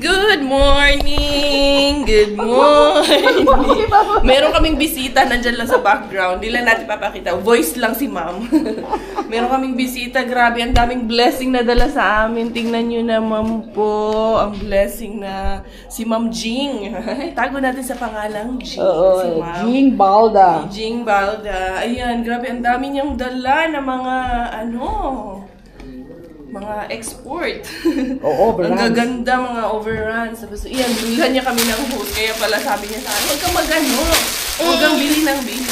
Good morning! Good morning! Meron kaming bisita, nandyan lang sa background. Di lang natin papakita. Voice lang si ma'am. Meron kaming bisita. Grabe, ang daming blessing na dala sa amin. Tingnan nyo naman po ang blessing na si Ma'am Jing. Tago natin sa pangalang Jing. Si Jing Balda. Jing Balda. Ayan, grabe, ang dami niyang dala na mga mga export. Ang gaganda, mga overruns. Tapos, iyan, bilhan niya kami ng host. Kaya pala sabi niya sa akin, huwag kang magano. Huwag kang bili ng bili.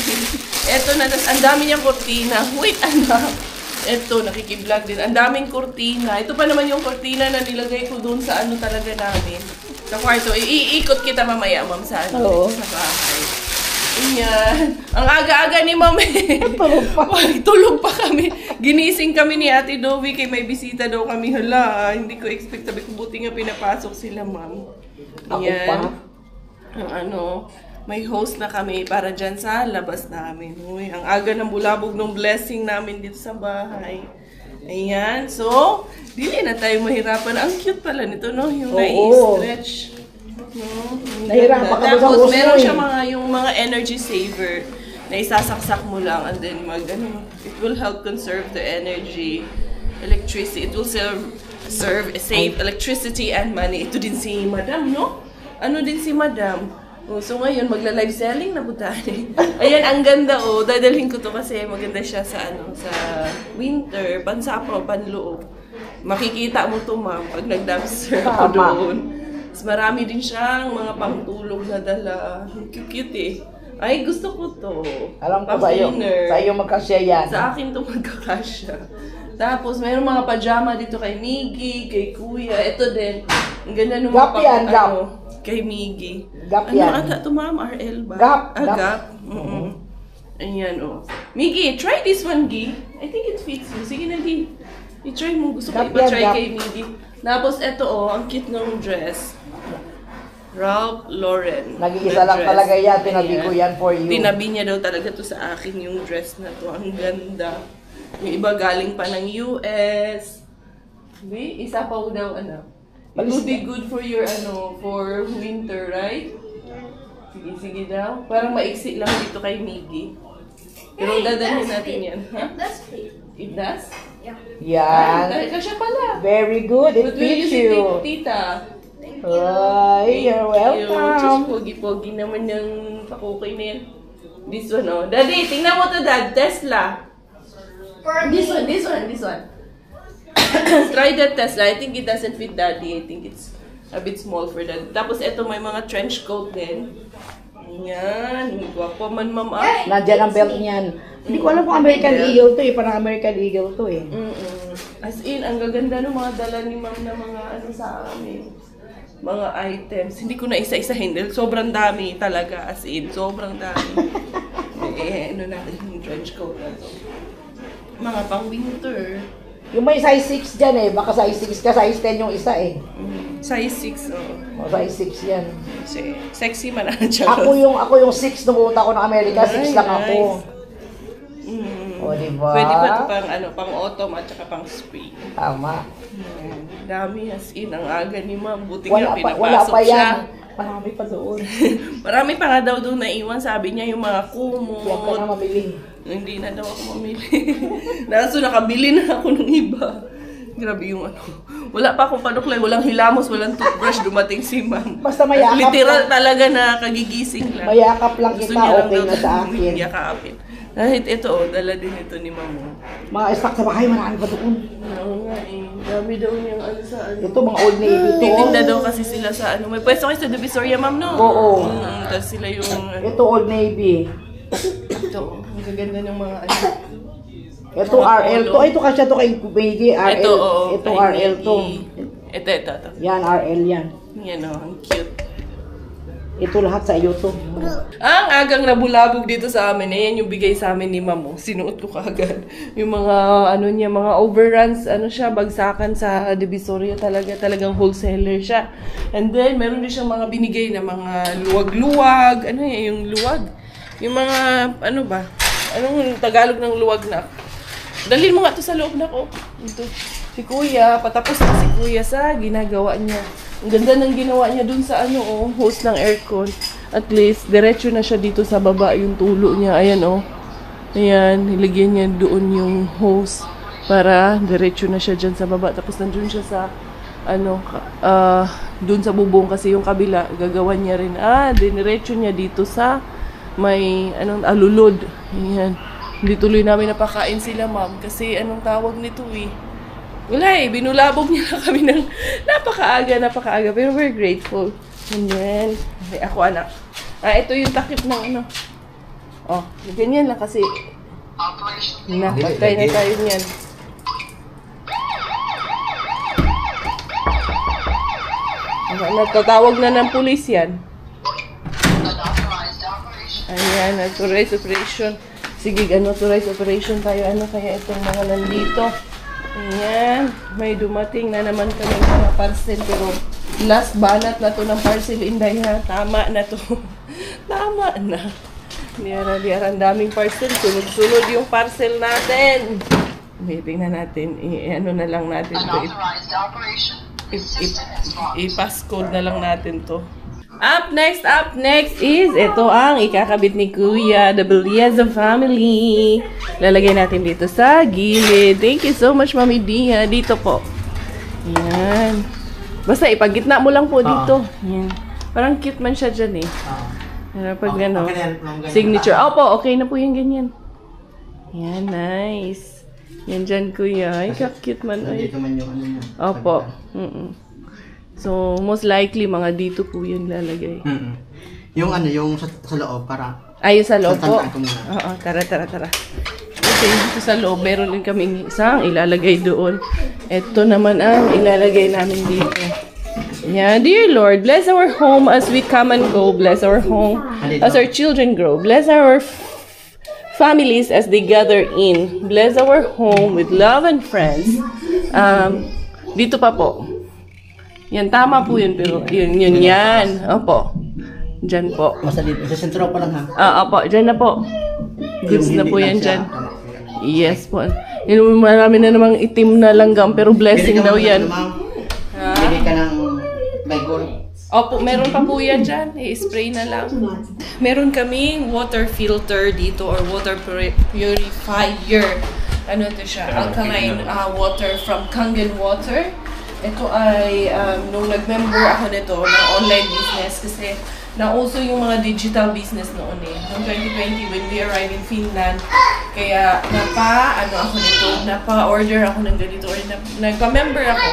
Eto na, tas ang dami niyang kortina. Wait, anak. Eto, nakikiblog din. Ang daming kortina. Ito pa naman yung kortina na nilagay ko doon sa ano talaga namin. Sa kwarto. Iikot kita mamaya, ma'am, sa ano. Sa bahay. Ayan. Ang aga-aga ni Ma'am. Tulog pa kami. Ginising kami ni Ate Dovi kay may bisita daw kami. Hala, hindi ko expect. Sabi ko, buti nga pinapasok sila, Ma'am. Ayan. May host na kami para dyan sa labas namin. Uy, ang aga ng bulabog ng blessing namin dito sa bahay. Ayan. So, dili na tayo mahirapan. Ang cute pala nito, no? Yung nai-stretch. Tapos meron siya yung mga energy saver na isasaksak mo lang and then it will help conserve the energy, electricity. It will save electricity and money. Ito din si Madam, no? Ano din si Madam? So ngayon magla-live selling na po tayo. Ayan, ang ganda Dadalhin ko to kasi maganda siya sa sa winter, pansapaw, panloob. Makikita mo to, ma'am, pag nag-dumpster ako doon. Marami din siyang mga pangtulog na dala. Cute eh. Ay, gusto ko to. Alam ko sa iyo magkasya yan. Sa akin to magkakasya. Tapos, mayroong mga pajama dito kay Miggy, kay Kuya. Ito din. Ang ganda nung kay Miggy. Gap yan. Ano ata ito, ma'am? RL ba? Gap. Gap. Ayan, Miggy, try this one, Gi. I think it fits you. Sige na, Gi. I-try mo. Gusto ko ipa-try kay Miggy. Tapos, ito ang cute ng dress. Ralph Lauren. Nag-iisa lang talaga yan. Tinabi ko yan for you. Tinabi niya daw talaga to sa akin yung dress na to. Ang ganda. Yung iba galing pa ng US. Isa pa daw, It would be good for your, for winter, right? Sige daw. Parang maiksi lang dito kay Miggy. Pero dadalhin natin yan. It does fit. It does? Yeah. Yan. Kasya pala. Very good. It fits you. Tita. You're welcome. Pogi-pogi naman yung pakukay na yan. This one, Daddy, tingnan mo to, Dad. Tesla. This one. Try that Tesla. I think it doesn't fit Daddy. I think it's a bit small for Daddy. Tapos ito may mga trench coat din. Ayan. Gwapo man, ma'am. Nandiyan ang belt niyan. Hindi ko alam kung American Eagle to Parang American Eagle to As in, ang gaganda ng mga dala ni ma'am na mga sa amin. Mga items. Hindi ko na isa-isa handle. Sobrang dami talaga. As in, sobrang dami. Natin yung trench coat na to. Mga pang winter. Yung may size 6 dyan Baka size 6 ka, size 10 yung isa Size 6, size 6 yan. Sexy man Ako yung 6 nung pumunta ko ng Amerika, 6 lang ako. Diba? Pwede pa ito pang autumn at saka pang spring. Tama. Dami as in, ang aga ni ma'am. Buti nga pinapasok wala pa yan. siya. Marami pa doon. Marami pa nga daw doon naiwan. Sabi niya yung mga kumot. Huwag ka na mamili. Hindi na daw ako mamili. Naso nakabili na ako ng iba. Grabe yung Wala pa akong panuklay, walang hilamos, walang toothbrush, dumating si ma'am. Basta mayakap literal lang. Talaga na kagigising lang. Mayakap lang kita, okay na sa akin. Yakapin. Kahit ito, dala din ito ni ma'am. Mga stock sa bahay, marami pa doon. Oo nga Dami daw niyang sa Ito, mga Old Navy to. Titinda daw kasi sila sa May pwesto kayo sa Divisoria, ma'am, no? Oo. Tapos sila yung Ito, Old Navy. Ito, ang gaganda ng mga Ito, RL to. Ito kasi ito kay Miggy. RL. Ito, RL to. Ito. Yan, RL yan. Yan ang cute. Ito lahat sa iyo to. Ang agang nabulabog dito sa amin, ayan yung bigay sa amin ni Mamo. Sinuot ko kagad. Yung mga, mga overruns, siya, bagsakan sa Divisoria talaga. Talagang wholesaler siya. And then, meron din siyang mga binigay na mga luwag-luwag. Yung luwag? Yung mga, Anong Tagalog ng luwag na? Dalhin mo nga to sa loob na ko. Ito. Si Kuya, patapos na si Kuya sa ginagawa niya. Ang ganda ng ginawa niya dun sa ano, oh, hose ng aircon. At least, diretso na siya dito sa baba yung tulo niya. Ayan, oh. Ayan, nilagyan niya doon yung hose para diretso na siya dyan sa baba. Tapos nandun siya sa, ano, dun sa bubong kasi yung kabila, gagawan niya rin. Diniretso niya dito sa may, anong, alulod. Ayan. Hindi tuloy namin napakain sila, ma'am. Kasi anong tawag nito, eh. Wala eh, binulabog niya na kami ng napakaaga. Pero we're grateful. And then, ako anak. Ito yung takip ng ano. Oh, ganyan lang kasi. Nakatay na tayo niyan. Nagtatawag na ng pulis yan. Ayan, authorized operation. Sige, authorized operation tayo. Ano kaya itong mga nandito? Ayan, may dumating na naman kami mga parcel. Pero last banat na to ng parcel, Inday, ha? Tama na to. Tama na. Ang daming parcel. Sunod-sunod yung parcel natin. Tingnan natin. Ano na lang natin to. I-passcode na lang natin to. Up next is ito ang ikakabit ni Kuya, the Belieza family. Lalagay natin dito sa gilid. Thank you so much, Mami Dia. Dito po. Yan. Basta ipagitna mo lang po dito. Yan. Parang cute man siya dyan eh. Pag ano, signature. Opo, okay na po yung ganyan. Yan, nice. Yan dyan, Kuya. Ay, cute man. Ay. Opo. So, most likely, mga dito po yun lalagay. Yung ano, yung sa loob, para... Ay, sa loob po? Oo, tara. Okay, dito sa loob, meron din kaming isang ilalagay doon. Ito naman ang ilalagay namin dito. Yeah, dear Lord, bless our home as we come and go. Bless our home as our children grow. Bless our families as they gather in. Bless our home with love and friends. Dito pa po. Yan, tama po yun, pero yan. Opo. Diyan po. Basta dito, sa sentro pa lang ha? Opo, dyan na po. Goods na po yan dyan. Yes po. Yun, marami na namang itim na langgam, pero blessing daw yan. Bili ka ng Baygol. Opo, meron pa po yan dyan. I-spray na lang. Meron kaming water filter dito or water purifier. Ano ito siya? Alkaline water from Kangen Water. Ito ay, nung nag-member ako nito ng online business kasi nauso yung mga digital business noon eh. Noong 2020 when we arrived in Finland. Kaya napa-order ako ng ganito or nagpa-member ako.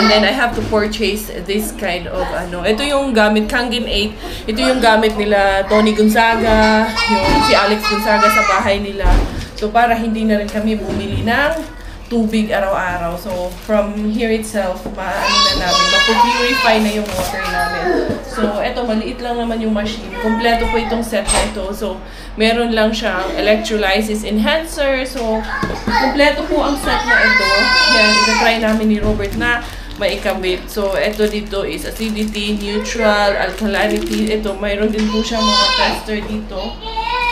And then I have to purchase this kind of Ito yung gamit, Kangen 8. Ito yung gamit nila Tony Gonzaga, yung si Alex Gonzaga sa bahay nila. So para hindi na rin kami bumili ng tubig araw-araw. So, from here itself, mapupurify na yung water namin. So, eto, maliit lang naman yung machine. Kompleto po itong set na ito. So, meron lang siyang electrolysis enhancer. So, kompleto po ang set na ito. Yan, ita-try namin ni Robert na maikabit. So, eto dito is acidity, neutral, alkalinity. Ito, mayroon din po siyang mga tester dito.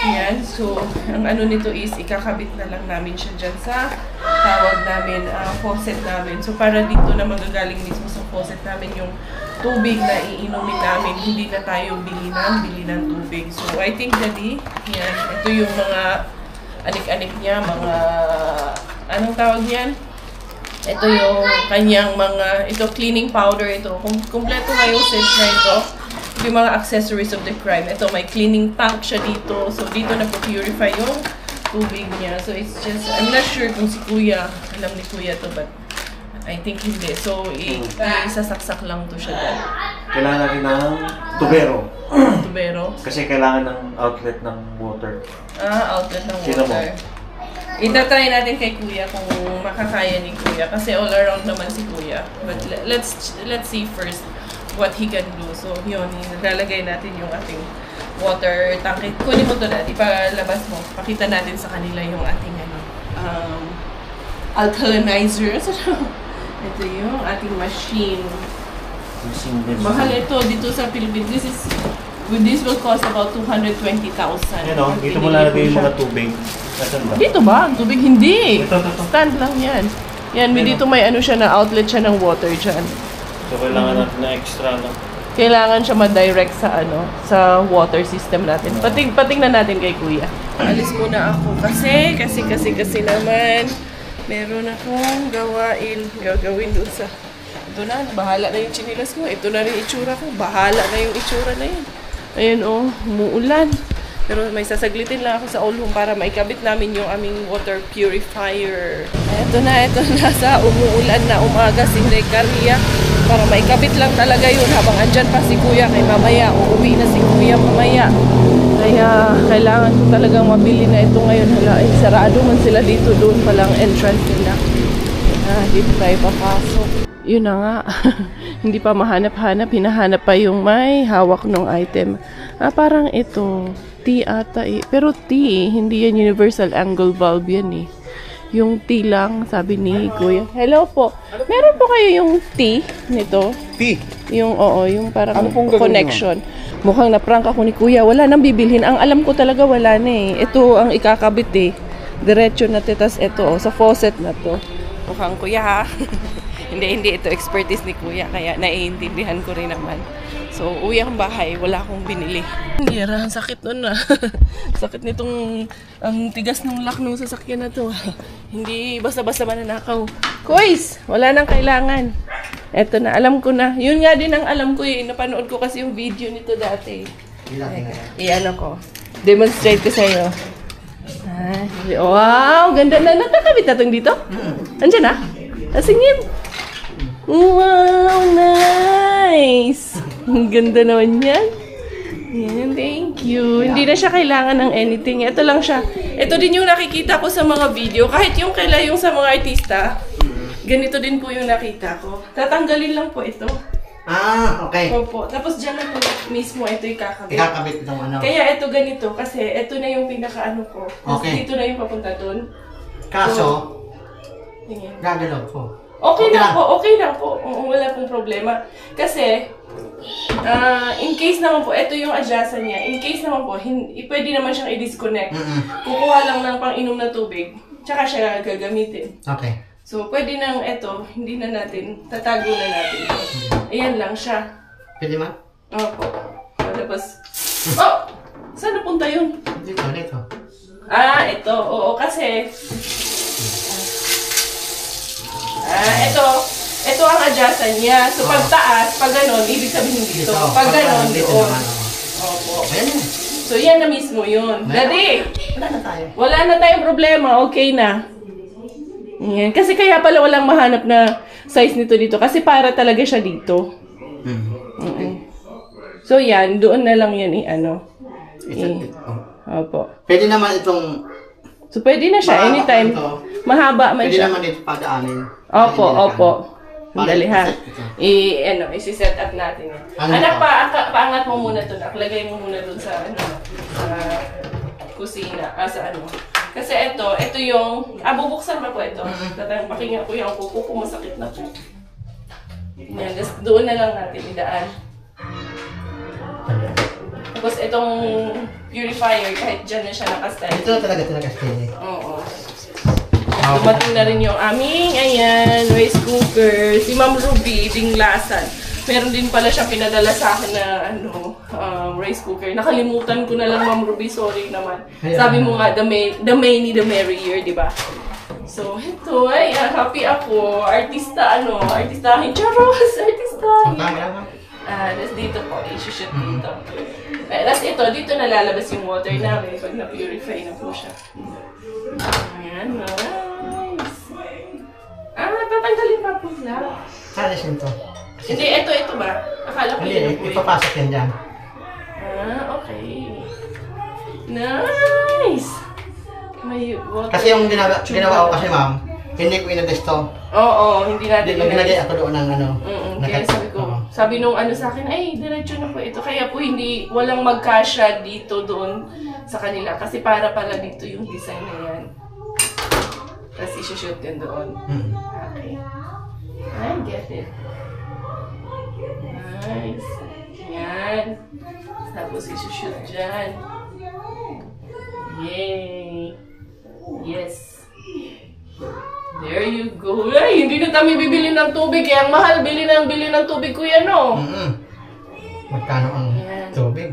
Yan. So, ang nito is ikakabit na lang namin siya dyan sa tawag namin, faucet namin. So, para dito na magagaling mismo sa faucet namin yung tubig na iinumin namin. Hindi na tayo bili ng tubig. So, I think Daddy, yan. Ito yung mga anik-anik niya, mga, anong tawag niyan? Ito yung kanyang mga, ito cleaning powder ito. Kompleto nga yung set na ito. Yung mga accessories of the crime. Ito, may cleaning tank siya dito. So, dito na po purify yung tubig niya. So, it's just, I'm not sure kung si Kuya, alam ni Kuya to, but I think hindi. So, isasaksak lang to siya dyan. Kailangan natin ng tubero. Tubero? Kasi kailangan ng outlet ng water. Outlet ng water. Itatry natin kay Kuya kung makakaya ni Kuya. Kasi all around naman si Kuya. But let's see first what he can do. So, yun, nilalagay natin yung ating water tank. Kunin mo to dati, palabas mo. Pakita natin sa kanila yung ating alkalinizer. Ito yung ating machine. Mahal ito dito sa Philippines. This will cost about 220,000. Yan o, dito mo lalagay yung mga tubig. Nasaan ba? Dito ba? Tubig hindi. Ito. Stand lang yan. Yan, dito may siya na outlet siya ng water dyan. So, kailangan natin na extra, no? Kailangan siya ma-direct sa sa water system natin. Patingnan natin kay Kuya. Alis muna ako kasi naman meron akong gagawin doon sa ito na, bahala na yung chinilas ko. Ito na rin itsura ko. Bahala na yung itsura na yun. Ayun umuulan. Pero may sasaglitin lang ako sa Olhong para maikabit namin yung aming water purifier. Ito na sa umuulan na umaga si Recaria. Para maikabit lang talaga yun habang andyan pa si Kuya kay mamaya. Uuwi na si Kuya mamaya. Kaya kailangan ko talagang mabili na ito ngayon. Hala, sarado man sila dito. Doon palang entrance nila. Dito tayo papasok. Yun na nga. Hindi pa mahanap-hanap. Hinahanap pa yung may hawak ng item. Parang ito. T ata eh. Pero T eh. Hindi yan universal angle bulb yan eh. Yung T lang, sabi ni Kuya. Hello po. Meron po kayo yung T nito? T? Yung, yung parang connection. Mukhang na-prank ako ni Kuya. Wala nang bibilhin. Ang alam ko talaga wala na eh. Ito ang ikakabit eh. Diretso na titas ito sa faucet na to. Mukhang Kuya ha. Hindi ito expertise ni Kuya. Kaya naiintindihan ko rin naman. So, uwi akong bahay. Wala akong binili. Hindi, ang sakit nun sakit nitong ang tigas ng lock ng sasakyan na to. Hindi basta-basta mananakaw. Kuys! Wala nang kailangan. Eto na, alam ko na. Yun nga din ang alam ko eh. Napanood ko kasi yung video nito dati. Iyan ako. Demonstrate ko sa'yo. Wow! Ganda na. Nakakabit na itong dito? Andiyan na? Singin! Wow! Nice! Ang ganda naman yan. Yan, thank you. Hindi na siya kailangan ng anything. Ito lang siya. Ito din yung nakikita ko sa mga video. Kahit yung yung sa mga artista, ganito din po yung nakita ko. Tatanggalin lang po ito. Okay. Opo. Tapos dyan na po mismo ito ikakabit. Ikakabit itong Kaya ito ganito. Kasi ito na yung pinaka-ano ko. Okay. Dito na yung papunta dun. Kaso, gagalaw po. Okay lang po. Wala pong problema. Kasi, in case naman po, ito yung adjustan niya. In case naman po, pwede naman siyang i-disconnect. Kukuha lang ng pang-inom na tubig. Tsaka siya gagamitin. Okay. So, pwede nang ito, hindi na natin, tatago na natin. Ayan lang siya. Pwede ma? Opo. Tapos, saan napunta yun? Dito. Ito. Oo, kasi, ito ang adjustan niya. So, pag taas, pag ganon, ibig sabihin dito. Pag ganon, dito. Opo. So, yan na mismo yun. Daddy! Wala na tayong problema. Okay na. Yan. Kasi kaya pala walang mahanap na size nito dito. Kasi para talaga siya dito. So, yan. Doon na lang yan Opo. Pwede naman itong... So, pwede na siya anytime. Mahaba man siya. Pwede naman ito padaanin. Opo. Dali ha. Isi-set up natin yan. Anak, paangat mo muna ito. Lagay mo muna dun sa, sa kusina. Kasi ito yung, bubuksan ba po ito? Pakinggan ko yung kuko ko, masakit na po. Yan, doon na lang natin idaan. Tapos itong purifier, kahit dyan na siya nakastyle. Ito talaga nakastyle. Oo. Dumating na rin yung aming, rice cooker. Si Ma'am Ruby, dinglasan. Meron din pala siya pinadala sa akin na, rice cooker. Nakalimutan ko na lang, Ma'am Ruby, sorry naman. Sabi mo nga, the many, the merrier, di ba? So, ito, happy ako. Artistahin. Charos, artistahin. Tapos dito po, i-shoot dito. Tapos ito, dito nalalabas yung water namin pag na-purify na po siya. Ayan, nice. Tatanggalin pa po lang. Alis nito. Hindi, ito ba? Akala ko yun po. Ipapasok yan dyan. Okay. Nice! May water. Kasi yung ginawa ko kasi ma'am, hindi ko inadesto. Oo, hindi natin Naglagay ako doon ng kaya sabi nung sa akin, diretso na po ito. Kaya po walang magkasya dito doon sa kanila. Kasi para pala dito yung design na yan. Tapos isushoot yan doon. Okay. I get it. Nice. Yan. Tapos isushoot dyan. Yay! Yes. There There you go. Ay, hindi na kami bibili ng tubig. Kaya ang mahal, bili ng tubig, kuya, no? Magkano ang tubig?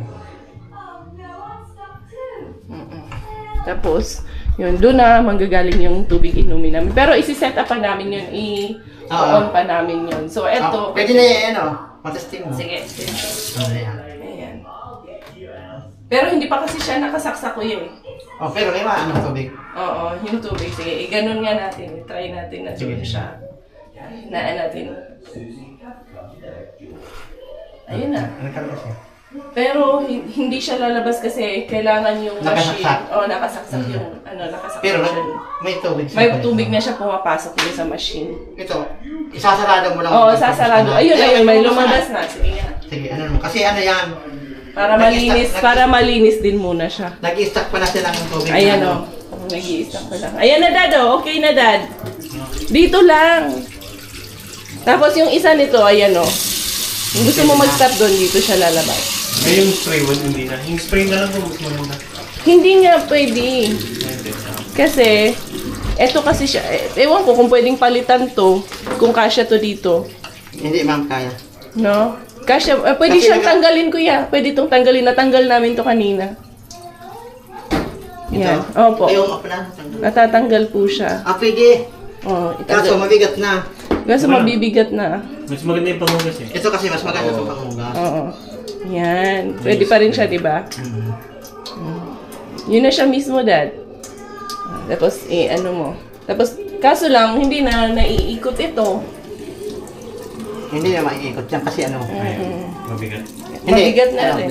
Tapos, yun, doon na manggagaling yung tubig inumin namin. Pero isi-set up pa namin yun, i-on pa namin yun. So, eto. Pwede na yan, matesting mo. Sige. Ayan. Ayan. Pero hindi pa kasi siya nakasaksak ko yun. Pero may maanong tubig. Oo, yung tubig. Sige, ganun nga natin. Try natin na doon siya. Naan natin. Ayun na. Pero hindi siya lalabas kasi kailangan yung machine. Nakasaksak yung nakasaksak. Pero may tubig siya. May tubig na siya pumapasok dun sa machine. Ito, isasarado mo lang. Oo, sasarado. Ayun, may lumabas na. Sige nga. Sige, kasi ano yan? Para malinis din muna siya. Nag-i-stack pa na sila ng tubig. Ayan o. Nag-i-stack pa lang. Ayan na, Dad. Okay na, Dad. Dito lang. Tapos yung isa nito, ayan o. Kung gusto mo mag-stop doon, dito siya lalabas. Yung spray, hindi na. Yung spray na lang kung mas maganda. Hindi nga pwede. Kasi, eto kasi siya. Ewan ko kung pwedeng palitan to. Kung kasya to dito. Hindi, ma'am, kaya. No? Kasya, pwede siyang tanggalin, kuya. Pwede itong tanggalin. Natanggal namin to kanina. Yan. Opo. Natatanggal po siya. Pwede. Kaso mabigat na. Kaso mabibigat na. Mas maganda yung panghugas eh. Ito kasi mas maganda itong panghugas. Oo. Yan. Pwede pa rin siya, diba? Yun na siya mismo, Dad. Tapos, ano mo. Tapos, kaso lang, hindi na naiikot ito. Hindi na maiikot yan kasi ano. Mabigat. Mabigat na rin.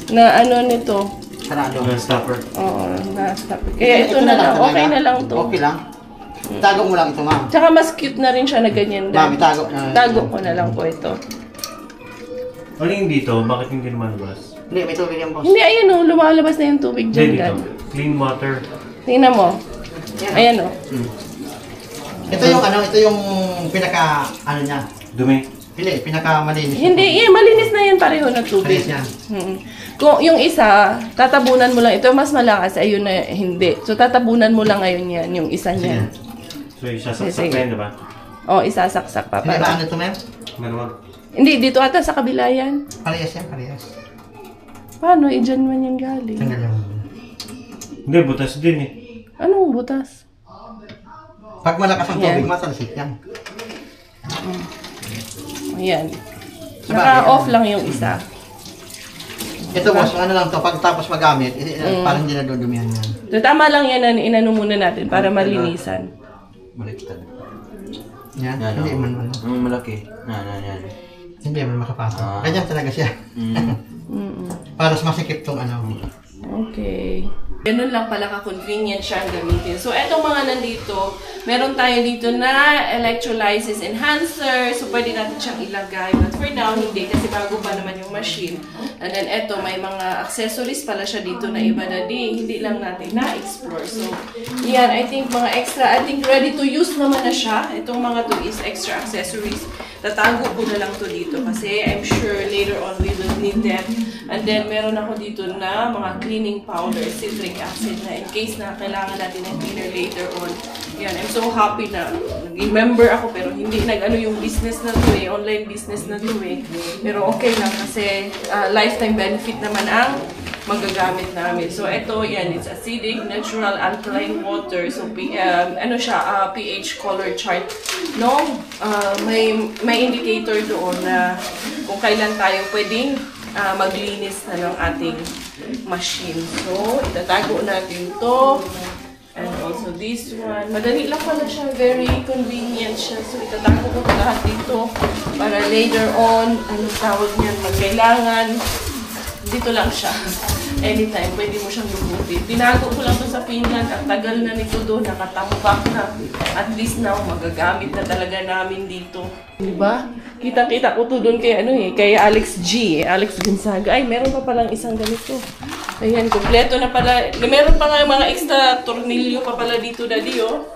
Na ano nito. Sarado. Na-stopper. Oo, na-stopper. Kaya ito na lang. Okay na lang to. Okay lang. Tago mo lang ito, ma'am. Tsaka mas cute na rin siya na ganyan. Ma'am, itago na. Tago ko na lang po ito. Ano yung dito? Bakit hindi lumalabas? Hindi, may tubig yan, boss. Hindi, ayun o. Lumalabas na yung tubig dyan, Dito. Dad. Clean water. Tingnan mo. Ayan o. Ito yung pinaka, niya. Dumi. Hindi, pinaka malinis. Hindi, malinis na yan pareho na tubig. Malinis niya. Kung yung isa, tatabunan mo lang. Ito mas malakas, ayun na hindi. So tatabunan mo lang ngayon yan, yung isa niyan. So isasaksak na yun, diba? Oo, isasaksak pa. Hindi ba ano ito, ma'am? Manuwag. Hindi, dito ata sa kabila yan. Parehas yan, parehas. Paano? Diyan man yan galing. Tanggal yung... Hindi, butas din eh. Anong butas? Pag malakas ang tubig, matalsik yan. Ayan. Naka-off lang yung isa. Ito, boss, ano lang to, pag tapos magamit, parang hindi na dudumihan yan. So, tama lang yan na inano muna natin para malinisan. Baliktad. Yan, Yan, hindi man. Ang malaki. Yan. Hindi man makapasok. Ganyan talaga siya. Para masikip tong ano. Okay. Ganun lang pala ka-convenient siyang gamitin. So, etong mga nandito, meron tayo dito na electrolysis enhancer. So, pwede natin siyang ilagay. But for now, hindi. Kasi bago pa naman yung machine. And then, eto, may mga accessories pala siya dito na iba na hindi lang natin na-explore. So, yan. I think mga extra, ready to use naman na siya. Itong mga to is extra accessories. Tatago ko na lang to dito kasi I'm sure later on we will need them. And then, meron ako dito na mga cleaning powder, citric acid na in case na kailangan natin ng cleaner later on. Yan, I'm so happy na naging member ako pero hindi nag-ano yung business na to eh, online business na to eh. Pero okay lang kasi lifetime benefit naman ang magagamit namin. So, ito, yan, it's acidic, natural, alkaline water. So, ano siya, pH color chart. No? May indicator doon na kung kailan tayo pwedeng maglinis na ng ating machine. So, itatago natin to. And also this one. Madali lang pala siya. Very convenient siya. So, itatago ko lahat dito para later on, anong tawag niyan, magkailangan. Dito lang siya. Anytime, pwede mo siyang lubutin. Tinago ko lang to sa Finland. Ang tagal na nito doon. Nakatambak na. At least now, magagamit na talaga namin dito. Diba? Kita-kita ko to doon kay, kay Alex G. Alex Gonzaga. Ay, meron pa palang isang ganito. Ayan, kompleto na pala. Meron pa nga mga extra tornilyo pa pala dito, Daddy, oh.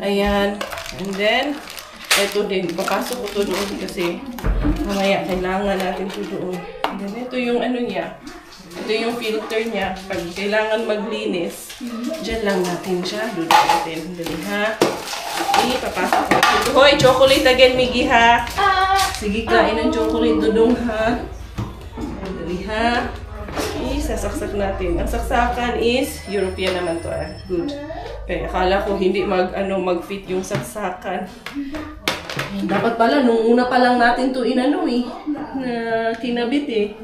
Ayan. And then, eto din. Papasok ko to doon kasi mamaya kailangan natin to doon. And then, ito yung niya. Ito yung filter niya. Pag kailangan maglinis, dyan lang natin siya. Doon natin. Dali, ha? Papasok natin. Hoy, chocolate again, Miggy, ha? Sige, kain ng chocolate, Dudong, ha? Dali, ha? Sasaksak natin. Ang saksakan is European naman to, Good. Akala ko hindi mag-fit yung saksakan. Dapat pala, nung una pa lang natin to na kinabit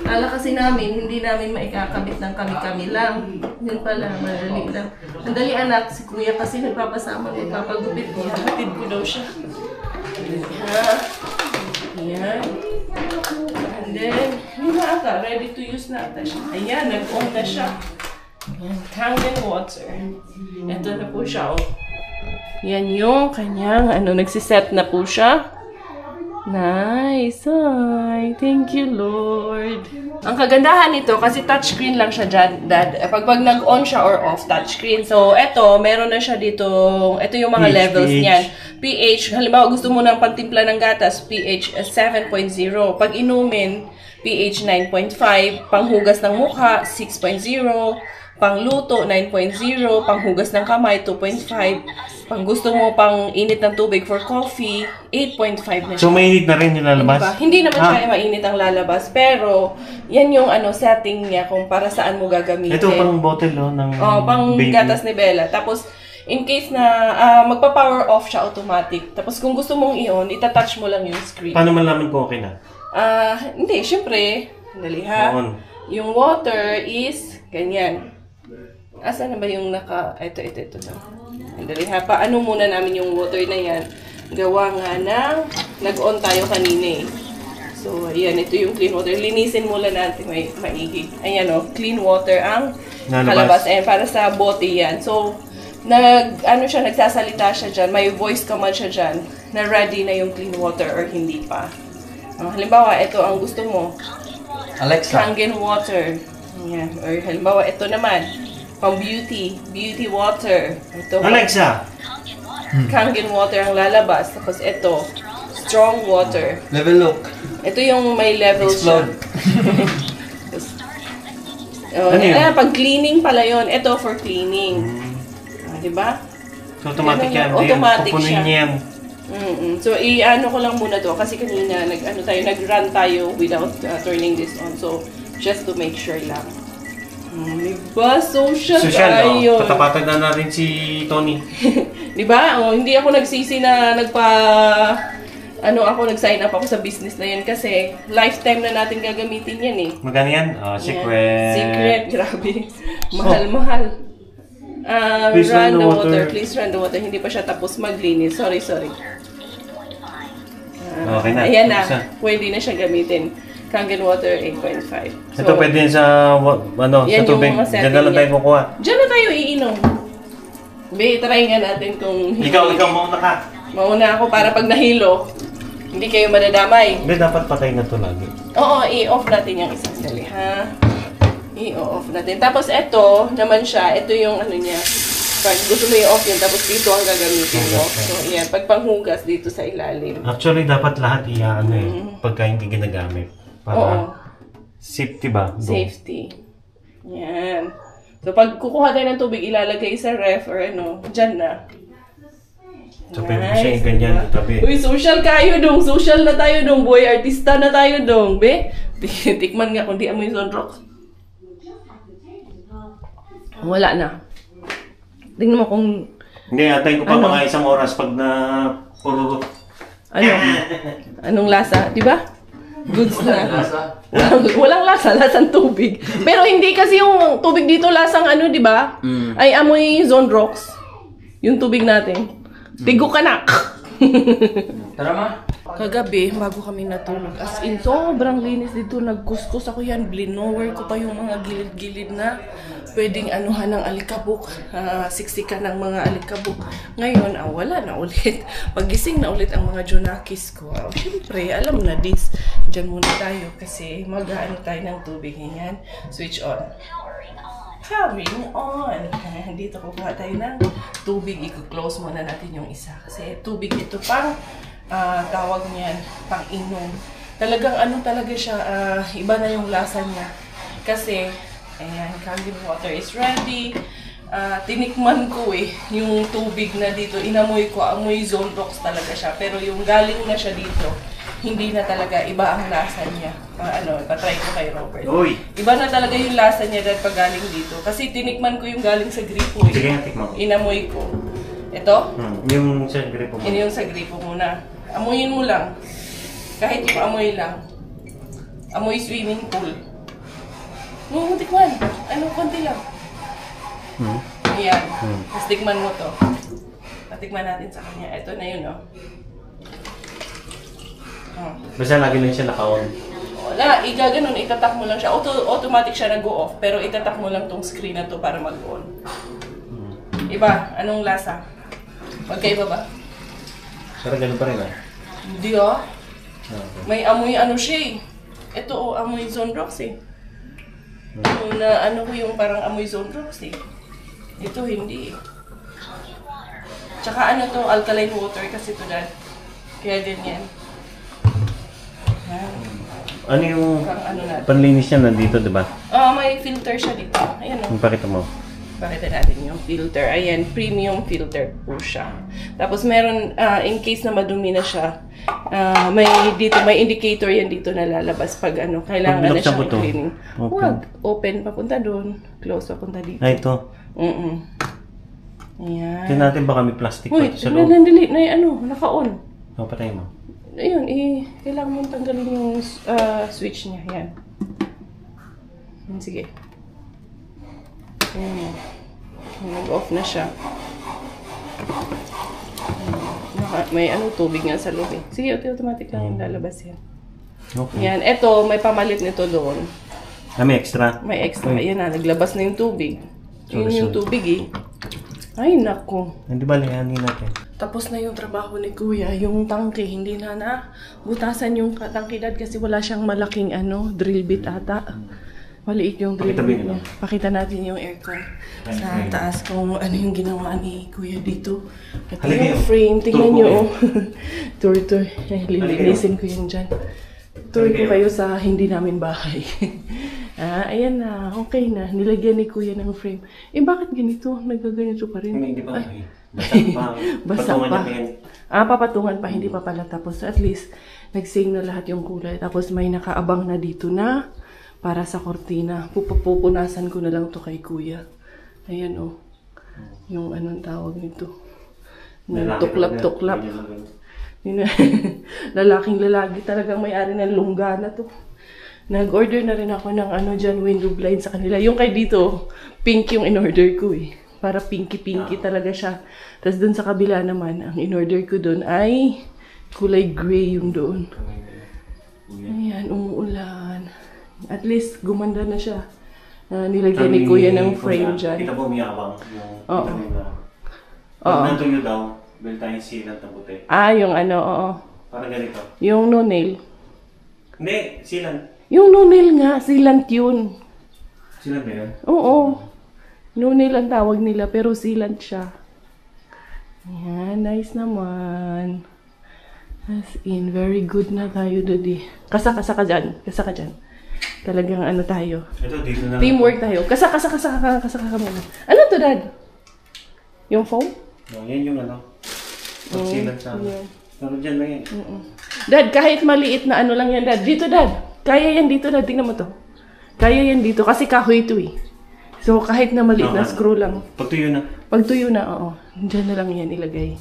Ala kasi namin, hindi namin maikakabit ng kami-kami lang. Yun pala, madali lang. Madali anak, si kuya kasi nagpapasama, nagpapagupit niya. Hatid ko daw siya. Ayan. And then, yung ata, ready to use na ata siya. Ayan, nag-on na siya. Ayan, Kangen water. Ito na po siya, Yan yung kanyang, nagsiset na po siya. Nice! Ay, thank you, Lord. Ang kagandahan nito, kasi touchscreen lang siya dyan, Dad. Pag nag-on siya or off, touchscreen. So, eto, meron na siya dito. Ito yung mga levels niyan. pH, halimbawa gusto mo ng pantimpla ng gatas, pH 7.0. Pag inumin, pH 9.5. Panghugas ng mukha, 6.0. Pangluto, 9.0. Panghugas ng kamay, 2.5. Pang gusto mo pang init ng tubig for coffee, 8.5 na siya. So, mainit na rin yung lalabas? Diba? Hindi naman siya mainit ang lalabas. Pero, yan yung setting niya kung para saan mo gagamitin. Ito pang bottle, ng pang baby. gatas ni Bella. Tapos, in case na magpa-power off siya automatic. Tapos, kung gusto mong i-on, itatouch mo lang yung screen. Paano malaman kung okay na? Hindi, syempre. Dali ha. Yung water is ganyan. Asa na ba yung ito. Dali ha. Paano muna namin yung water na yan? Gawa nga ng nag-on tayo kanina So, ayan. Ito yung clean water. Linisin muna natin maigi. Ayan clean water ang kalabas. Ayan, para sa bote yan. So, nagsasalita siya dyan. May voice command siya dyan na ready na yung clean water or hindi pa. Halimbawa, ito ang gusto mo. Alexa. Kangen water. Ayan. Or halimbawa, ito naman. Pang beauty water. Ito. Alexa! Kangen water ang lalabas. Tapos ito, strong water. Level look. Ito yung may level Explode. siya. Pag cleaning pala yun. Ito for cleaning. Diba? So, automatic yan. Automatic pupunin siya. niya yan. So, ko lang muna to kasi kanina nag-run tayo without turning this on. So, just to make sure lang. Diba? Social tayo. Patapatan na rin si Tony. Diba? Hindi ako nagsisi na nag-sign up ako sa business na yun kasi lifetime na natin gagamitin yan Magkano yan? Secret. Secret, grabe. Mahal-mahal. Please run the water. Please run the water. Hindi pa siya tapos maglinis. Sorry. Okay na. Ayan na. Pwede na siya gamitin. Kangen water 8.5. Ito pwede sa sa tubig. Diyan na lang tayo kukuha. Diyan na tayo iinom. Try nga natin kung... Ikaw mauna ka. Mauna ako para pag nahilo, hindi kayo madadamay. Hindi, dapat patay na to lagi. Oo, i-off natin yung isang sali, ha? I-off natin. Tapos ito naman siya, ito yung niya. Pag gusto mo i-off yun, tapos dito ang gagamitin mo. So, yan. Pag panghugas dito sa ilalim. Actually, dapat lahat pagka hindi ginagamit. Para safety ba? Safety. Yan. So, pag kukuha tayo ng tubig, ilalagay sa ref or dyan na. So, pwede ko siya ganyan tabi. Uy, social kayo dong. Social na tayo dong, boy. Artista na tayo dong, be. Tikman nga kung di amoy sunrock. Wala na. Tingnan mo kung... Hindi, antayin ko pa mga isang oras pag na puro... Anong lasa? Diba? Goods na. Walang lasa, lasang tubig. Pero hindi kasi yung tubig dito lasang diba? Ay amoy zone rocks. Yung tubig natin. Tigo ka na. Tara ma. Kagabi, bago kami natulog, as in, sobrang linis dito. Nagkuskus ako yan. Blinower ko pa yung mga gilid-gilid na pwedeng anuhan ng alikabok. Siksikan ng mga alikabok. Ngayon, wala na ulit. Pagising na ulit ang mga Jonakis ko. Siyempre, alam na this. Diyan muna tayo kasi mag-ano tayo ng tubig. Yan. Switch on. Powering on. Dito kukuha tayo ng tubig. I-close muna natin yung isa. Kasi tubig ito pang tawag niyan, pang inom. Talagang talaga siya, iba na yung lasa niya. Kasi, ayan, Kangen water is ready. tinikman ko yung tubig na dito, inamoy ko, amoy Zone Rocks talaga siya. Pero yung galing na siya dito, hindi na talaga, iba ang lasa niya. Ipatry ko kay Robert. Uy! Iba na talaga yung lasa niya dahil pag galing dito. Kasi tinikman ko yung galing sa gripo Sige, tikman ko. Inamoy ko. Ito? Yung sa gripo mo. Yun yung sa gripo muna. Amoyin mo lang. Kahit yung amoy lang. Amoy swimming pool. Tikman. Konti lang. Ayan. Tapos tikman mo to. Patikman natin sa kanya. Ito na yun, Basta lagi lang siya naka-on. Wala. Ganun. Itatak mo lang siya. Automatic siya nag-go off. Pero itatak mo lang tong screen na to para mag-on. Iba. Anong lasa? Magkaiba ba? Pero ganun pa rin Hindi May amoy siya Ito amoy Zone Rocks Yung ko yung parang amoy Zone Rocks Ito hindi Tsaka to, alkaline water kasi to dad. Kaya ganyan. Ano yung panlinis niya nandito, di ba? May filter siya dito. Ayan Pakita mo. Pakita natin yung filter. Ayan, premium filter po siya. Tapos meron, in case na madumi na siya, may indicator yan dito na lalabas pag kailangan na siyang cleaning. Huwag. Open papunta doon. Close papunta dito. Ito. Ayan. Tignan natin baka may plastic pa ito sa loob. Dali. Naka-on. Patay mo. Ayun, kailangan mong tanggalin yung switch niya. Yan. Sige. Nag-off na siya. May tubig nga sa loob Sige, automatic lang yung lalabas yan. Okay. Yan, eto, may pamalit nito doon. May extra? May extra. Ayan na, naglabas na yung tubig. Yun yung tubig Ay, nako. Hindi ba lihanin natin? Tapos na yung trabaho ni Kuya. Yung tangke, hindi na butasan yung tangke dad kasi wala siyang malaking drill bit ata. Maliit yung drill bit niya. Pakita natin yung aircon sa taas kung ano yung ginawa ni Kuya dito. Ito yung frame. Tingnan nyo. Tour. Lilinisin ko yun dyan. Tour ko kayo sa hindi namin bahay. Ayan na. Okay na. Nilagyan ni Kuya ng frame. Bakit ganito? Nagaganito pa rin? Hindi pa. Basa pa. Papatungan pa. Hindi pa pala. Tapos at least, nag-sing na lahat yung kulay. Tapos may nakaabang na dito na para sa kortina. Pupunasan ko na lang to kay Kuya. Ayan Yung anong tawag nito. Tuklap-tuklap. Lalaking lalaki. Talagang may-ari ng lungga na to. Nag-order na rin ako ng dyan, window blind sa kanila. Yung kay dito, pink yung in-order ko Para pinky-pinky talaga siya. Tapos dun sa kabila naman, ang in-order ko dun ay kulay gray yung doon. Ayan, umuulan. At least, gumanda na siya. Nilagyan ni Kuya ng frame dyan. Kita po miyabang. Pag nantuyo daw, bili tayong sealant na puti. Yung Parang ganito. Yung no-nail. Hindi, sealant. Yung no-nail nga, sealant yun. Sealant ba yun? Oo. No-nail ang tawag nila, pero sealant siya. Ayan, nice naman. As in, very good na tayo, Dodi. Kasa ka dyan. Talagang tayo. Ito, dito na. Teamwork tayo. Kasa ka muna. Ano to, Dad? Yung foam? Yan yung sealant sa pero dyan na yan. Dad, kahit maliit na lang yan, Dad. Dito, Dad. Kaya yan dito, Dad. Tingnan mo to. Kaya yan dito kasi kahoy ito So, kahit na maliit na screw lang. Pagtuyo na? Pagtuyo na, oo. Diyan na lang yan ilagay.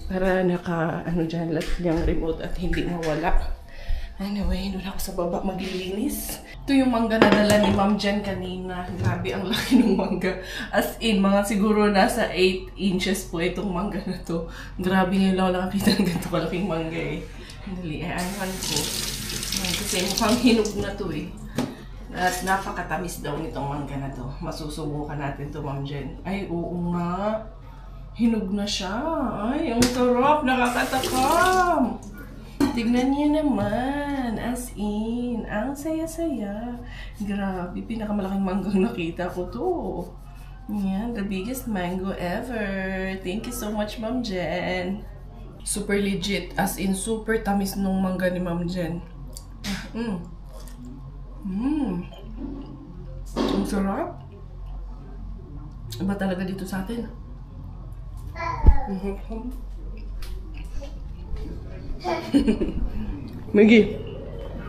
Para dyan, lahat yung remote at hindi mawala. Anyway, doon ako sa baba maglilinis. Ito yung mangga na dala ni Ma'am Jen kanina. Grabe, ang laki ng mangga. As in, mga siguro nasa 8 inches po itong mangga na to. Grabe ngayon lang nakakita ng ganito kalaking mangga Dali, ayahan ko. Kasi mukhang hinog na to At napakatamis daw nitong mangga na to. Masusubukan natin to, Ma'am Jen. Ay, oo nga. Hinog na siya. Ay, ang sarap. Nakakatakam. Tignan niyo naman. As in, ang saya-saya. Grabe, pinakamalaking manggang nakita ko to. Yan, the biggest mango ever. Thank you so much, Ma'am Jen. Super legit. As in, super tamis nung mangga ni Ma'am Jen. Ang sarap. Iba talaga dito sa atin. Migi.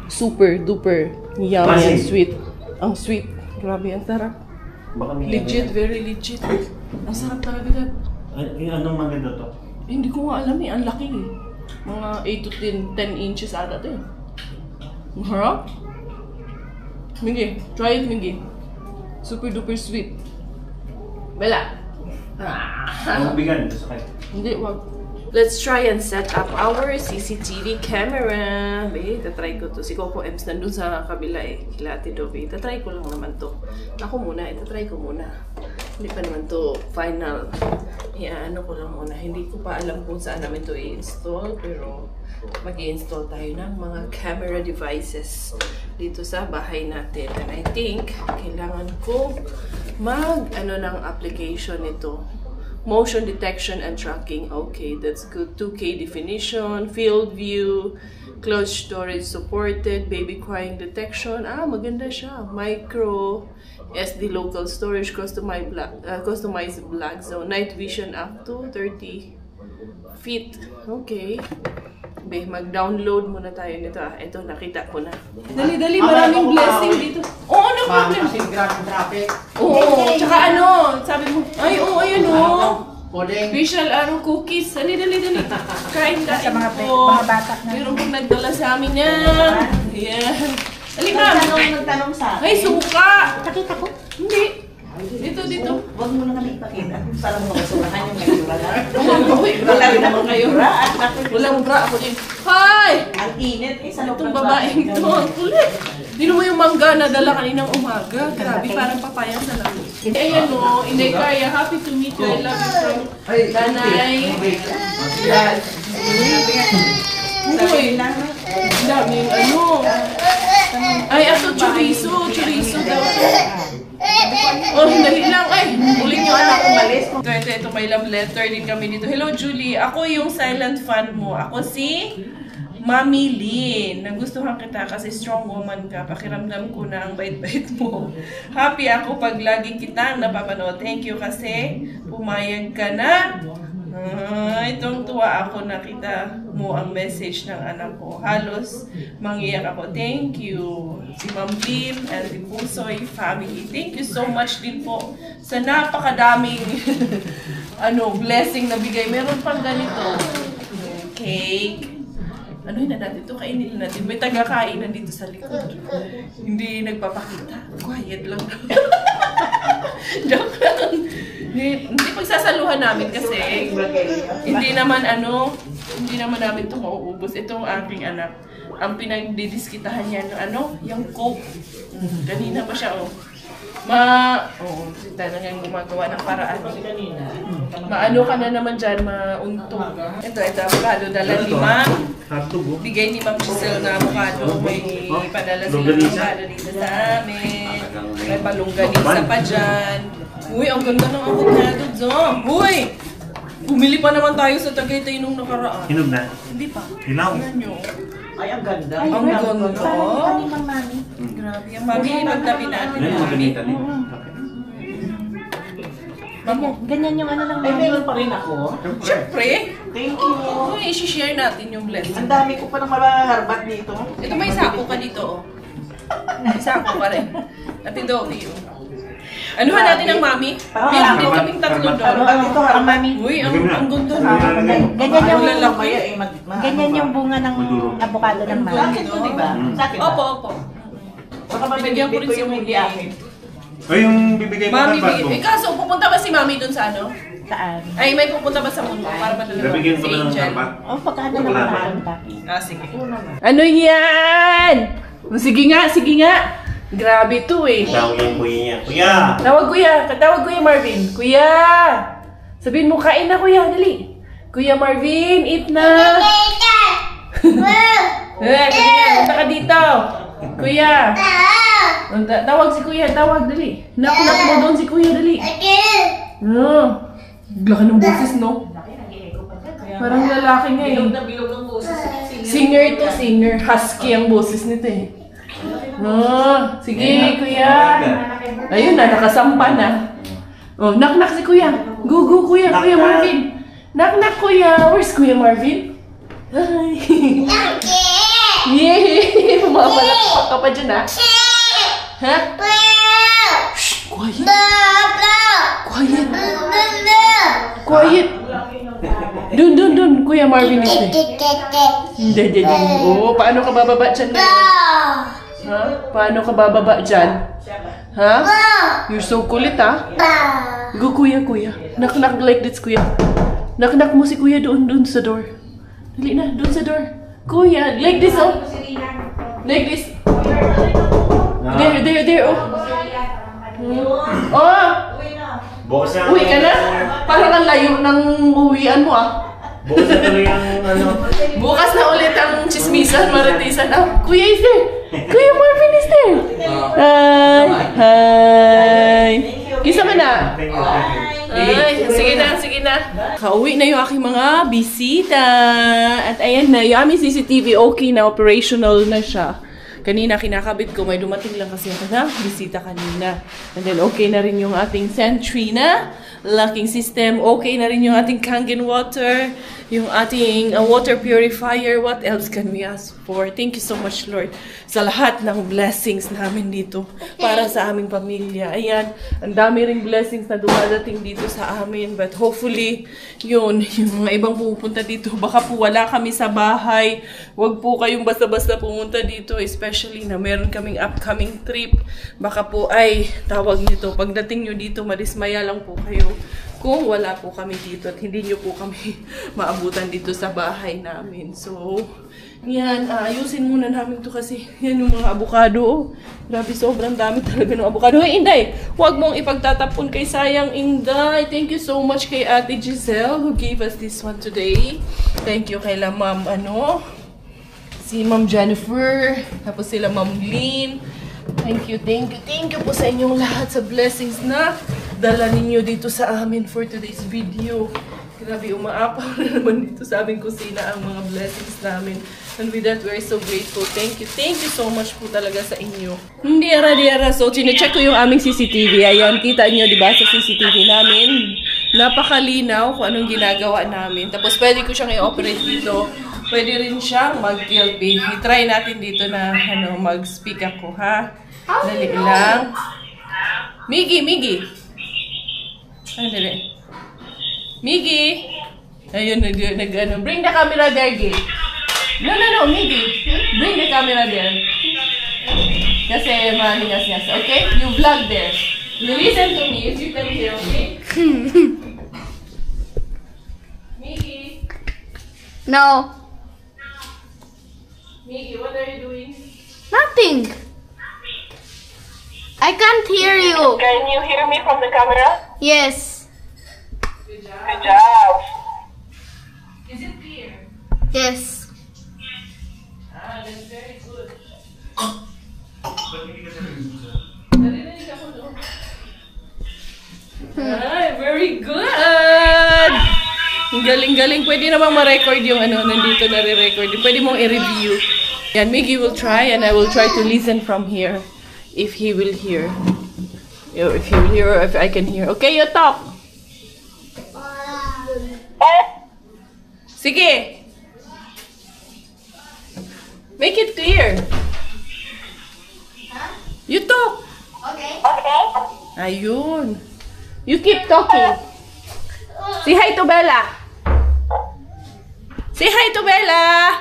Super duper yummy and sweet. Ang sweet. Grabe, ang sarap. Legit, very legit. Ang sarap talaga dad. Anong maganda to? Hindi ko nga alam eh. Ang laki eh. Mga 8 to 10 inches ata to eh. Ang harap. Migi, try it Migi. Super duper sweet. Bella. Bigan, sakay. Hindi, wag. Let's try and set up our CCTV camera. Be, tatry ko to. Si Coco Ems nandun sa kabila eh. Kila Ate Dovey. Tatry ko lang naman to. Ako muna, tatry ko muna. Hindi pa naman to final. Ano ko lang muna. Hindi ko pa alam kung saan namin to i-install. Pero mag-i-install tayo ng mga camera devices dito sa bahay natin. And I think, kailangan ko ng application nito. Motion detection and tracking. Okay, that's good. 2K definition, field view, cloud storage supported, baby crying detection. Maganda siya. Micro SD local storage, customized black zone, night vision up to 30 feet. Okay. Mag-download muna tayo nito. Ito, nakita ko na. Dali, maraming blessing dito. Oo, no problem. Kasing grabe traffic. Oo, tsaka sabi mo, ayun Puding. Special cookies. Dali. Kain Sa mga po. bata na. Meron pong nagdala sa amin yan. Ayan. Dali, ma'am. Nagtanong sa akin. Ay, suka. Pakita ko. Hindi. Dito. Huwag mo na kami ipakita. Para mo makasurahan yung kayo na. Wala rin naman kayo. Walang bra ako din. Hi! Ang init eh sa loob Itong ng babaeng bahay. to. Ang kulit. Dino mo yung mangga na dala kaninang umaga. Grabe, parang papaya sa lalo. Ayan o, Inday Kaya, happy to meet you. I love you from Nanay. Uy, daming Ay, ato chorizo. Chorizo daw to. Oh, dali lang. Ay, ulit yung anak umalis. Ito, may love letter din kami dito. Hello, Julie. Ako yung silent fan mo. Ako si Mami Lynn. Nagustuhan kita kasi strong woman ka. Pakiramdam ko na ang bait-bait mo. Happy ako pag lagi kitang napapanood. Thank you kasi pumayag ka na. Itong tuwa ako nakita mo ang message ng anak ko. Halos mangiyak ako. Thank you. Si Ma'am Lynn and the Pusoy family. Thank you so much din po sa napakadaming blessing na bigay. Meron pang ganito. Cake. Yun na natin ito? Kainin natin. May taga-kainan dito sa likod. Hindi nagpapakita. Quiet lang. Joke lang. Hindi pagsasaluhan namin kasi hindi naman namin ito mauubos. Itong aking anak. Ang pinagdidiskitahan niya yung Coke. Kanina pa siya talagang gumagawa ng paraan. Maano ka na naman dyan, mauntog. Ito, avocado. Dala ni Ma'am. Bigay ni Ma'am Giselle na avocado. May padala sila avocado dito sa amin. May palongganisa pa dyan. Uy, ang ganda ng avocado, Zom. Uy! Bumili pa naman tayo sa Tagaytay nung nakaraan. Hinog na? Hindi pa. Hilaw? Tingnan nyo. Ay, ang ganda. Ang ganda. Parang kanimang mami. Grabe. Ang mami, magtabi natin. Ganyan yung lang Ay, meron pa rin ako. Siyempre. Thank you. Uy, isi-share natin yung blessing. Ang dami ko pa ng mabaharbat dito. Ito may sako ka dito, May sako pa rin. Ate Dobby, Anuhan natin ang mami? Meron din kaming tatlo doon. Ito, mami. Uy, ang ganda na. Ganyan yung bunga ng avocado ng mami. Bakit to, diba? Sa akin ba? Opo. Baka Binigyan ko rin si yung Mami. hindi akin. O yung bibigay mo Mami, ng bago? kaso pupunta ba si Mami doon sa Saan? Ay, may pupunta ba sa mundo? Para madala Nabigyan si ko na ng Angel. karpat? Pagkada na Wala pa. makapunta. Sige. Ano yan? Sige nga. Grabe to Tawag yung kuya niya. Kuya! Tawag Kuya Marvin. Kuya! Sabihin mo, kain na Kuya, dali. Kuya Marvin, eat na. Sabihin nga, punta ka dito. Kuya. Tawag si Kuya, dali. Knock mo doon si Kuya, dali. Laki ng boses, no? Parang lalaki nga eh. Bilog ng boses. Singer. Husky ang boses nito eh. Sige, Kuya. Ayun na, nakasampa na. Oh, knock-knock si Kuya. Go, Kuya. Kuya Marvin. Knock-knock, Kuya. Where's Kuya Marvin? Hi. Yay! Pumapalakpak ka pa dyan, ha? Ha? Shh! Quiet. Quiet. Quiet. Dun. Kuya Marvin is there. Oh, paano ka bababa dyan ngayon? Ha? Paano ka bababa dyan? Ha? You're so kulit, ha? Go, Kuya. Knock-knock like this, Kuya. Knock-knock mo si Kuya doon sa door. Dali na, doon sa door. Kuya, like this, oh. Like this. There, oh. Oh! Bukas na. Uwi ka na? Parang ang layo ng uwian mo, ah. Bukas na tuloy ang ano. Bukas na ulit ang chismisan, maratisan. Ah, Kuya is there. Kuya Marvin is there. Hi. Kisa ka na? Ay, sige na. Kauwi na yung aking mga bisita. At ayan na, yung aming CCTV okay na, operational na siya. Kanina kinakabit ko, may dumating lang kasi ako na bisita kanina. And then okay na rin yung ating Sentry na locking system. Okay na rin yung ating Kangen water, yung ating water purifier. What else can we ask for? Thank you so much, Lord, sa lahat ng blessings namin dito para sa aming pamilya. Ayan, ang dami ring blessings na dumadating dito sa amin. But hopefully, yung mga ibang pupunta dito, baka po wala kami sa bahay. Huwag po kayong basta-basta pumunta dito, especially na meron kaming upcoming trip. Baka po ay, tawag nito, pagdating nyo dito, madismaya lang po kayo kung wala po kami dito at hindi nyo po kami maabutan dito sa bahay namin. So, yan, ayusin muna namin to kasi yan yung mga avocado. Oh. Grabe, sobrang dami talaga ng avocado. Hey, Inday, huwag mong ipagtatapon kay sayang, Inday. Thank you so much kay Ate Giselle who gave us this one today. Thank you kay Ma'am, si Ma'am Jennifer, tapos sila Ma'am Lynn. Thank you po sa inyong lahat sa blessings na dala ninyo dito sa amin for today's video. Grabe, umaapaw na naman dito sa aming kusina ang mga blessings namin. And with that, we're so grateful. Thank you so much po talaga sa inyo. Diara. So, chinecheck ko yung aming CCTV. Ayan, kita nyo, di ba, sa CCTV namin. Napakalinaw kung anong ginagawa namin. Tapos, pwede ko siyang i-operate dito. Pwede rin siyang mag-TLP. I-try natin dito na mag-speak ako, ha? Dali lang. Miggy! Ay, dali. Miggy! Ayun, bring the camera there, Gay. No, Miggy. Bring the camera there. Kasi maningas-ngas. Okay? You vlog there. You listen to me if you can hear, okay? Miggy. No. Miggy, what are you doing? Nothing. I can't hear you. Can you hear me from the camera? Yes. Good job. Is it clear? Yes. That's very good. Very good! Ang galing-galing. Pwede namang ma-record yung nandito na-record. Pwede mong i-review. Yan, Miggy will try and I will try to listen from here. If he will hear. If he will hear or if I can hear. Okay, you talk! Sige! Make it clear. You talk. Okay. Ayun. You keep talking. Say hi to Bella. Say hi to Bella.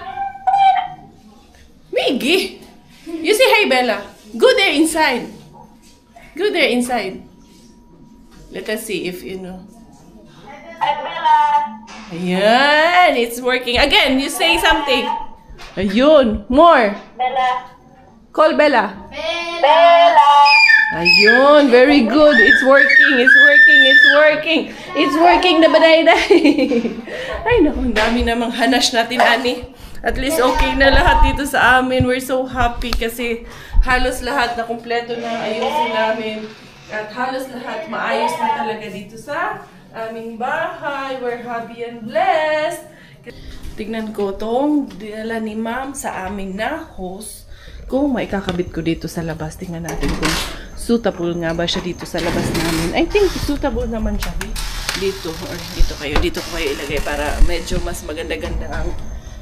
Miggy. You say hi, Bella. Go there inside. Go there inside. Let us see if you know. Hi, Bella. Ayan. It's working. Again, you say something. Ayun. More. Bella. Call Bella. Bella. Ayun. Very good. It's working. It's working na banay-day. Ay, naku. Ang dami namang hanash natin, Ani. At least okay na lahat dito sa amin. We're so happy kasi halos lahat na kumpleto na ayusin namin. At halos lahat maayos na talaga dito sa aming bahay. We're happy and blessed. Tignan ko tong dinala ni Ma'am sa aming na host. Kung maikakabit ko dito sa labas, tingnan natin kung suitable nga ba siya dito sa labas namin. I think suitable naman siya dito. Or dito ko kayo ilagay para medyo mas maganda-ganda ang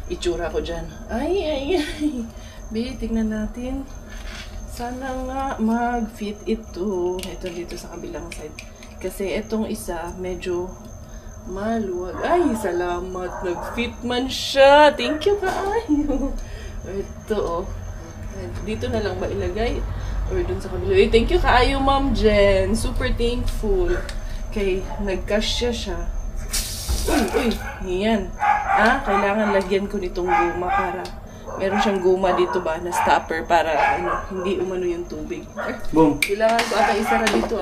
itsura ko dyan. Ay. Be, tignan natin. Sana nga mag-fit ito. Ito dito sa kabilang side. Kasi itong isa medyo maluwag. Ay, salamat. Nag-fit man siya. Thank you kaayo. Ito, dito na lang ba ilagay? Or dun sa kabila. Thank you kaayo, Ma'am Jen. Super thankful. Okay, nag-cash siya. Uy, yan. Kailangan lagyan ko nitong guma para meron siyang guma dito ba na stopper para hindi umano yung tubig. Boom. Kailangan ko ata isara dito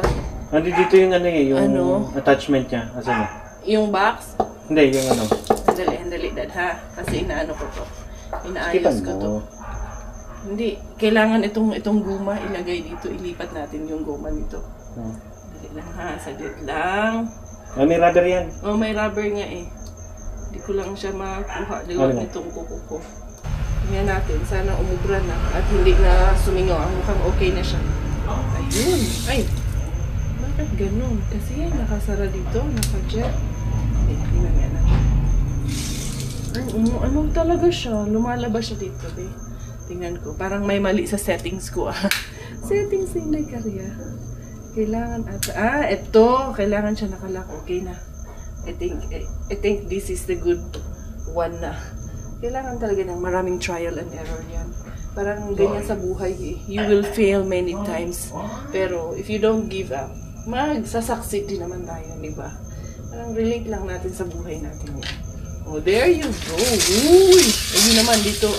Dito yung yung attachment niya. Asan yung box? Hindi, yung Handali, dad ha. Kasi inaano ko to. Inaayos ko to. Hindi, kailangan itong guma ilagay dito. Ilipat natin yung guma nito. Dali lang ha, saglit lang. May rubber yan. May rubber nga eh. Hindi ko lang siya makuha. Liwag nitong kuko ko. Tingnan natin. Sana umubra na. At hindi na sumingaw. Mukhang okay na siya. Ayun. Ay. Bakit ganun? Kasi nakasara dito. Naka-jet. Tingnan nga natin. Ay, ano talaga siya? Lumalabas siya dito. Tingnan ko. Parang may mali sa settings ko. Settings na Karya. Kailangan ata. Ito. Kailangan siya nakalak. Okay na. I think this is the good one na. Kailangan talaga ng maraming trial and error yan. Parang ganyan sa buhay eh. You will fail many times. Pero if you don't give up, magsasucceed din naman tayo, di ba? Parang relate lang natin sa buhay natin yan. Oh, there you go. Uy! Ayun naman dito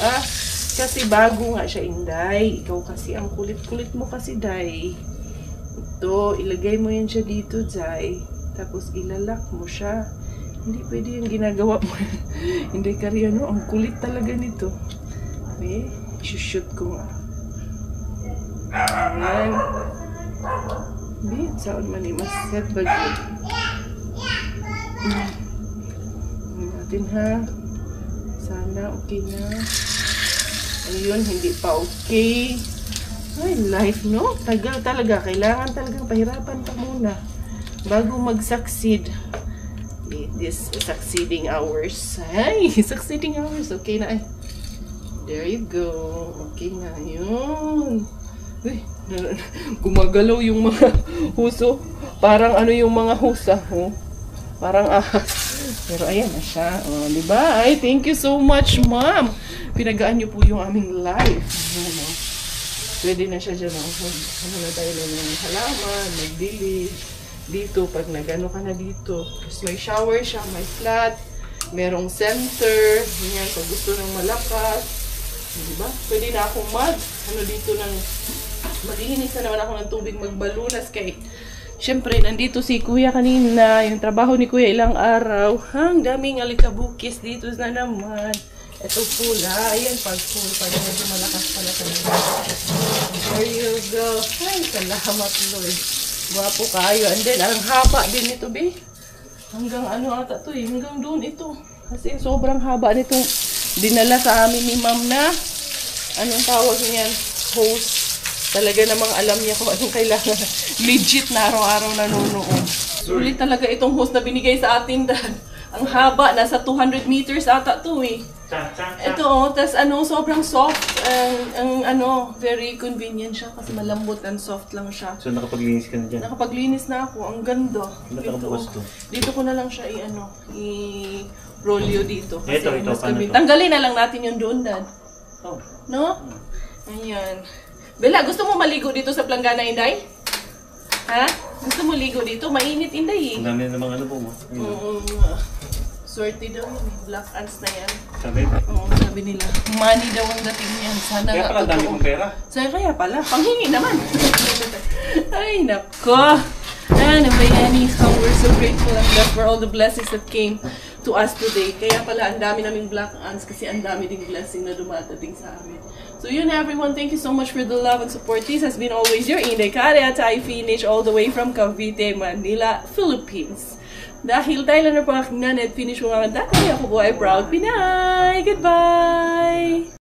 kasi bago nga siya, Inday. Ikaw kasi, ang kulit-kulit mo kasi, Day. Ito, ilagay mo yan siya dito, Day. Tapos ilalak mo siya. Hindi pwede yung ginagawa mo. Hindi Karya, no? Ang kulit talaga nito. Okay? Shoot ko nga. Ayan. Hindi, saan man mas set ba yun? Natin ha. Sana okay na. Ayun, hindi pa okay. Ay, life, no? Tagal talaga. Kailangan talagang pahirapan pa muna bago mag-succeed. This succeeding hours. Ay, succeeding hours. Okay na. There you go. Okay na. Yun. Uy, gumagalaw yung mga huso. Parang yung mga husa. Parang ahas. Pero ayan na siya. Diba? Ay, thank you so much, Ma'am. Pinagaan niyo po yung aming life. Pwede na siya dyan. Ano na tayo ng halaman, mag-delete. Dito, pag nagano ka na dito. Tapos may shower siya, may flat, merong center, ganyan, pag gusto ng malakas. Diba? Pwede na akong dito ng, maglinis na naman ako ng tubig, magbalunas kay, syempre, nandito si Kuya kanina, yung trabaho ni Kuya ilang araw, ang daming alikabukis dito na naman. Ito pula, ayan, pag medyo malakas pala sa nila. There you go. Ay, salamat Lord. Gwapo kayo. And then, ang haba din ito, be. Hanggang ata to eh. Hanggang doon ito. Kasi sobrang haba nitong dinala sa amin ni Ma'am na, anong tawag niyan? Hose. Talaga namang alam niya kung anong kailangan. Legit na araw-araw nanonood. Sulit talaga itong hose na binigay sa atin, Dad. Ang haba. Nasa 200 meters ata to eh. Ito tas sobrang soft, very convenient siya kasi malambot and soft lang siya. So nakapaglinis ka na dyan? Nakapaglinis na ako, ang ganda. Dito ko na lang siya i-rolyo dito. Ito, paano to? Tanggalin na lang natin yung doon, Dad. No? Ayan. Bella, gusto mo maligo dito sa planggana, Inday? Ha? Gusto mo ligo dito? Mainit, Inday eh. Ang dami na mga po mo. Swerte daw yun eh. Black ants na yan. Sabi? Oo, sabi nila. Money daw ang dating yan. Sana kaya pala dami kong pera. Kaya pala. Panghingi naman. Ay, nako. Bayani, how we're so grateful and blessed for all the blessings that came to us today. Kaya pala, ang dami naming black ants kasi ang dami ding blessing na dumadating sa amin. So yun everyone, thank you so much for the love and support. This has been always your Inday Karya Thai Finish all the way from Cavite, Manila, Philippines. Dahil Thailander po aking nanay at finish mo mga kaya ako po ay proud Pinay! Goodbye!